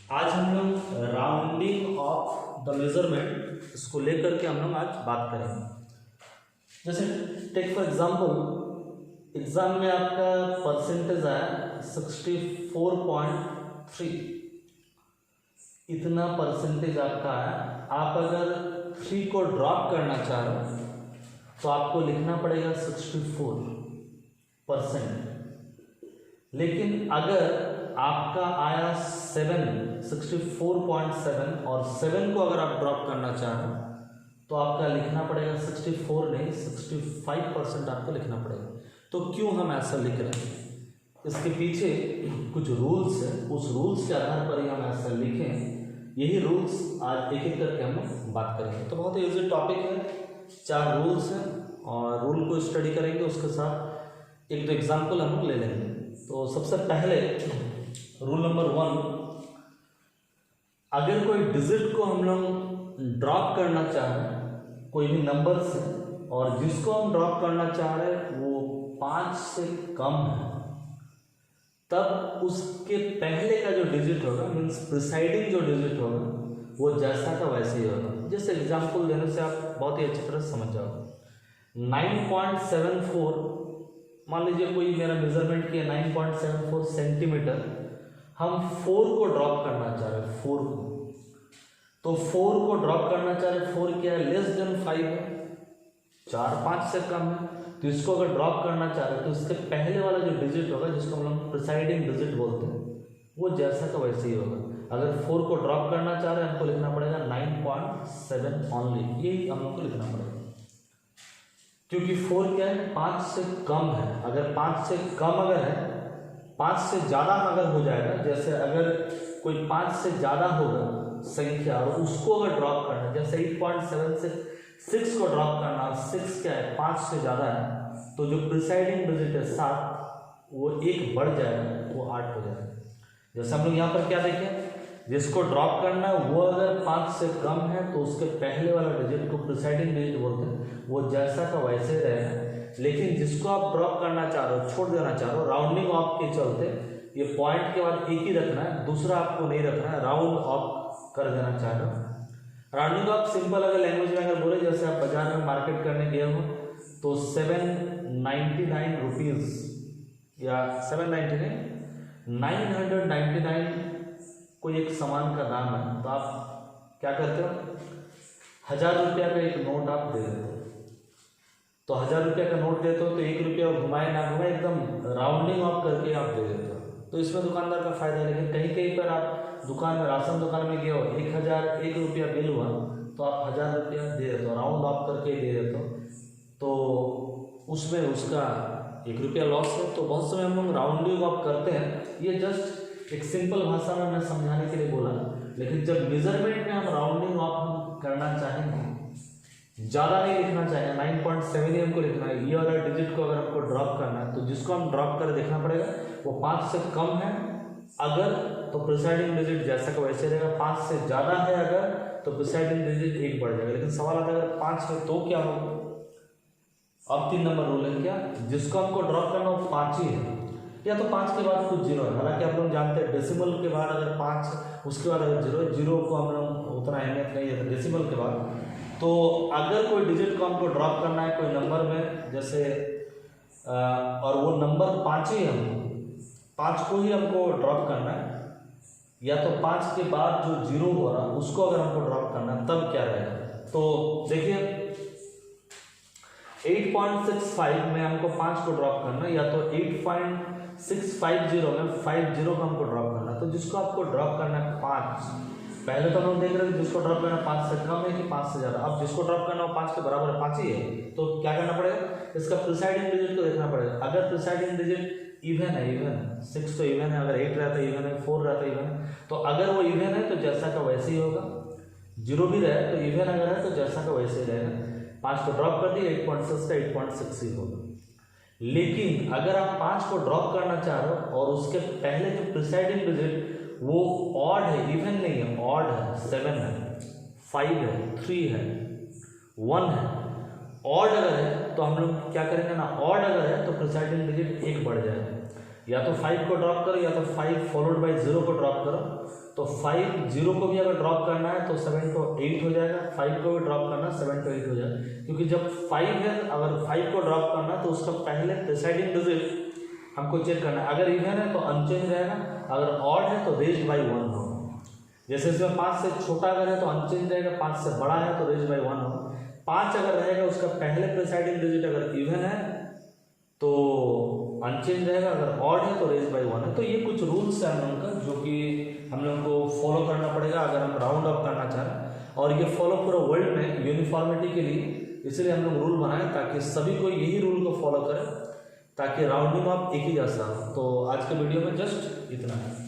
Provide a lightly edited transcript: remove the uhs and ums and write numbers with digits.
आज हम लोग राउंडिंग ऑफ द मेजरमेंट इसको लेकर के हम लोग आज बात करेंगे। जैसे टेक फॉर एग्जांपल एग्जाम में आपका परसेंटेज आया 64.3, इतना परसेंटेज आपका आया। आप अगर 3 को ड्रॉप करना चाह रहे हो तो आपको लिखना पड़ेगा 64%। लेकिन अगर आपका आया 64.7 और 7 को अगर आप ड्रॉप करना चाहें तो आपका लिखना पड़ेगा 64 नहीं 65% आपको लिखना पड़ेगा। तो क्यों हम ऐसा लिख रहे हैं, इसके पीछे कुछ रूल्स है, उस रूल्स के आधार पर ही हम ऐसा लिखें। यही रूल्स आज एक एक करके हम बात करेंगे। तो बहुत ही ईजी टॉपिक है, 4 रूल्स हैं और रूल को स्टडी करेंगे, उसके साथ एक दो एग्जाम्पल हम लोग ले लेंगे। तो सबसे पहले रूल नंबर 1, अगर कोई डिजिट को हम लोग ड्रॉप करना चाह रहे हैं, कोई भी नंबर से, और जिसको हम ड्रॉप करना चाह रहे हैं वो 5 से कम है, तब उसके पहले का जो डिजिट होगा मीन्स प्रिसाइडिंग जो डिजिट होगा वो जैसा का वैसे ही होगा। जैसे एग्जाम्पल देने से आप बहुत ही अच्छी तरह समझ जाओगे। 9.74 मान लीजिए कोई मेरा मेजरमेंट किया 9.74 सेंटीमीटर, हम 4 को ड्रॉप करना चाह रहे हैं, 4 को, तो 4 को ड्रॉप करना चाह रहे हैं, 4 क्या है, लेस देन 5 है, 4-5 से कम है। तो इसको अगर ड्रॉप करना चाह रहे हैं तो इसके पहले वाला जो डिजिट होगा जिसको हम लोग प्रिसाइडिंग डिजिट बोलते हैं वो जैसा का वैसे ही होगा। अगर 4 को ड्रॉप करना चाह रहे हैं हमको लिखना पड़ेगा 9.7 ओनली, यही हम लोग को लिखना पड़ेगा, क्योंकि 4 क्या है, 5 से कम है। अगर 5 से कम अगर है, 5 से ज़्यादा अगर हो जाएगा, जैसे अगर कोई 5 से ज़्यादा होगा संख्या और उसको अगर ड्रॉप करना, जैसे 8.7 से 6 को ड्रॉप करना, 6 क्या है, 5 से ज़्यादा है, तो जो प्रिसाइडिंग डिजिट है 7, वो 1 बढ़ जाएगा, वो 8 हो जाएगा। जैसे हम लोग यहाँ पर क्या देखें, जिसको ड्रॉप करना है वो अगर 5 से कम है तो उसके पहले वाला डिजिट को प्रिसाइडिंग डिजिट बोलते हैं, वो जैसा का वैसे रहेगा। लेकिन जिसको आप ड्रॉप करना चाह रहे हो, छोड़ देना चाह रहे हो, राउंडिंग ऑफ के चलते ये पॉइंट के बाद एक ही रखना है, दूसरा आपको नहीं रखना है, राउंड ऑफ कर देना चाह रहे हो। राउंडिंग ऑफ सिंपल अगर लैंग्वेज में अगर बोले, जैसे आप बाजार में मार्केट करने गए हो तो 799 रुपीज़ या 999 कोई एक सामान का दाम है, तो आप क्या करते हो, 1000 रुपया का एक नोट आप दे देते हो। तो 1000 रुपया का नोट देते हो तो 1 रुपया घुमाए ना घुमाए एकदम राउंडिंग ऑफ करके आप दे देते हो। तो इसमें दुकानदार का फायदा है। लेकिन कहीं कहीं पर आप दुकान में, राशन दुकान में गए हो, 1 रुपया बिल हुआ तो आप 1000 रुपया दे देते हो, राउंड ऑफ करके दे देते हो, तो उसमें उसका 1 रुपया लॉस है। तो बहुत समय हम लोग राउंडिंग ऑफ करते हैं, ये जस्ट एक सिंपल भाषा में मैं समझाने के लिए बोला। लेकिन जब मेजरमेंट में हम राउंडिंग ऑफ करना चाहेंगे, ज़्यादा नहीं लिखना चाहिए, 9.7 ही हमको लिखना है, ये वाला डिजिट को अगर हमको ड्रॉप करना है तो जिसको हम ड्रॉप कर देखना पड़ेगा वो 5 से कम है अगर, तो प्रिसाइडिंग डिजिट जैसा का वैसे रहेगा। 5 से ज़्यादा है अगर, तो प्रिसाइडिंग डिजिट 1 बढ़ जाएगा। लेकिन सवाल आता है अगर 5 है तो क्या होगा। अब 3 नंबर रूल है, क्या, जिसको हमको ड्रॉप करना वो 5 ही है, या तो 5 के बाद कुछ 0 है। हालांकि आप लोग जानते हैं डेसिमल के बाद अगर 5 उसके बाद अगर 0 है, 0 को हम लोग उतना अहमियत नहीं है डेसिमल के बाद। तो अगर कोई डिजिट को हमको ड्रॉप करना है कोई नंबर में, जैसे और वो नंबर 5 ही है, 5 को ही हमको ड्रॉप करना है, या तो 5 के बाद जो 0 हो रहा उसको अगर हमको ड्रॉप करना है तब क्या रहेगा। तो देखिए 8.65 में हमको 5 को ड्रॉप करना है, या तो 8.650 में 50 को हमको ड्रॉप करना है। तो जिसको आपको ड्रॉप करना है 5, पहले तो हम लोग देख रहे थे जिसको ड्रॉप करना 5 से कम है कि 5 से ज़्यादा। अब जिसको ड्रॉप करना हो 5 के बराबर है, 5 ही है, तो क्या करना पड़ेगा, इसका प्रिसाइडिंग डिजिट को देखना पड़ेगा। अगर प्रिसाइडिंग डिजिट इवन है, 6 तो इवन है, अगर 8 रहता है इवन है, 4 रहता है इवन है, तो अगर वो इवन है तो जैसा का वैसे ही होगा। 0 भी रहे तो इवन अगर है तो जैसा का वैसे ही रहेगा। 5 को ड्रॉप कर दिए, 8.6 का 8.6 ही होगा। लेकिन अगर आप 5 को ड्रॉप करना चाह रहे हो और उसके पहले जो प्रिसाइडिंग डिजिट वो ऑड है, इवन नहीं है, ऑड है, 7 है, 5 है, 3 है, 1 है, ऑड अगर है तो हम लोग क्या करेंगे ना, ऑड अगर है तो प्रिसाइडिंग डिजिट 1 बढ़ जाएगा। या तो 5 को ड्रॉप करो, या तो 5 फॉलोड बाय 0 को ड्रॉप करो, तो 5 0 को भी अगर ड्रॉप करना है तो 7 to 8 हो जाएगा, 5 को भी ड्रॉप करना 7 to 8 हो जाएगा, क्योंकि जब 5 है अगर 5 को ड्रॉप करना तो उसका पहले प्रिसाइडिंग डिजिट हमको चेक करना है। अगर इवन है तो अनचेंज रहेगा, अगर ऑड है तो रेज्ड बाई 1 होगा। जैसे इसमें 5 से छोटा अगर है तो अनचेंज रहेगा, 5 से बड़ा है तो रेज्ड बाई 1 होगा। 5 अगर रहेगा उसका पहले प्रिसाइडिंग डिजिट अगर इवन है तो अनचेंज रहेगा, अगर ऑड है तो रेज्ड बाई 1 है। तो ये कुछ रूल्स है हम लोगों का जो कि हम लोगों को फॉलो करना पड़ेगा अगर हम राउंड ऑफ करना चाह रहे हैं, और ये फॉलो पूरा वर्ल्ड में यूनिफॉर्मिटी के लिए इसलिए हम लोग रूल बनाए ताकि सभी को यही रूल को फॉलो करें ताकि राउंडिंग ऑफ एक ही जैसा हो। तो आज के वीडियो में जस्ट इतना है।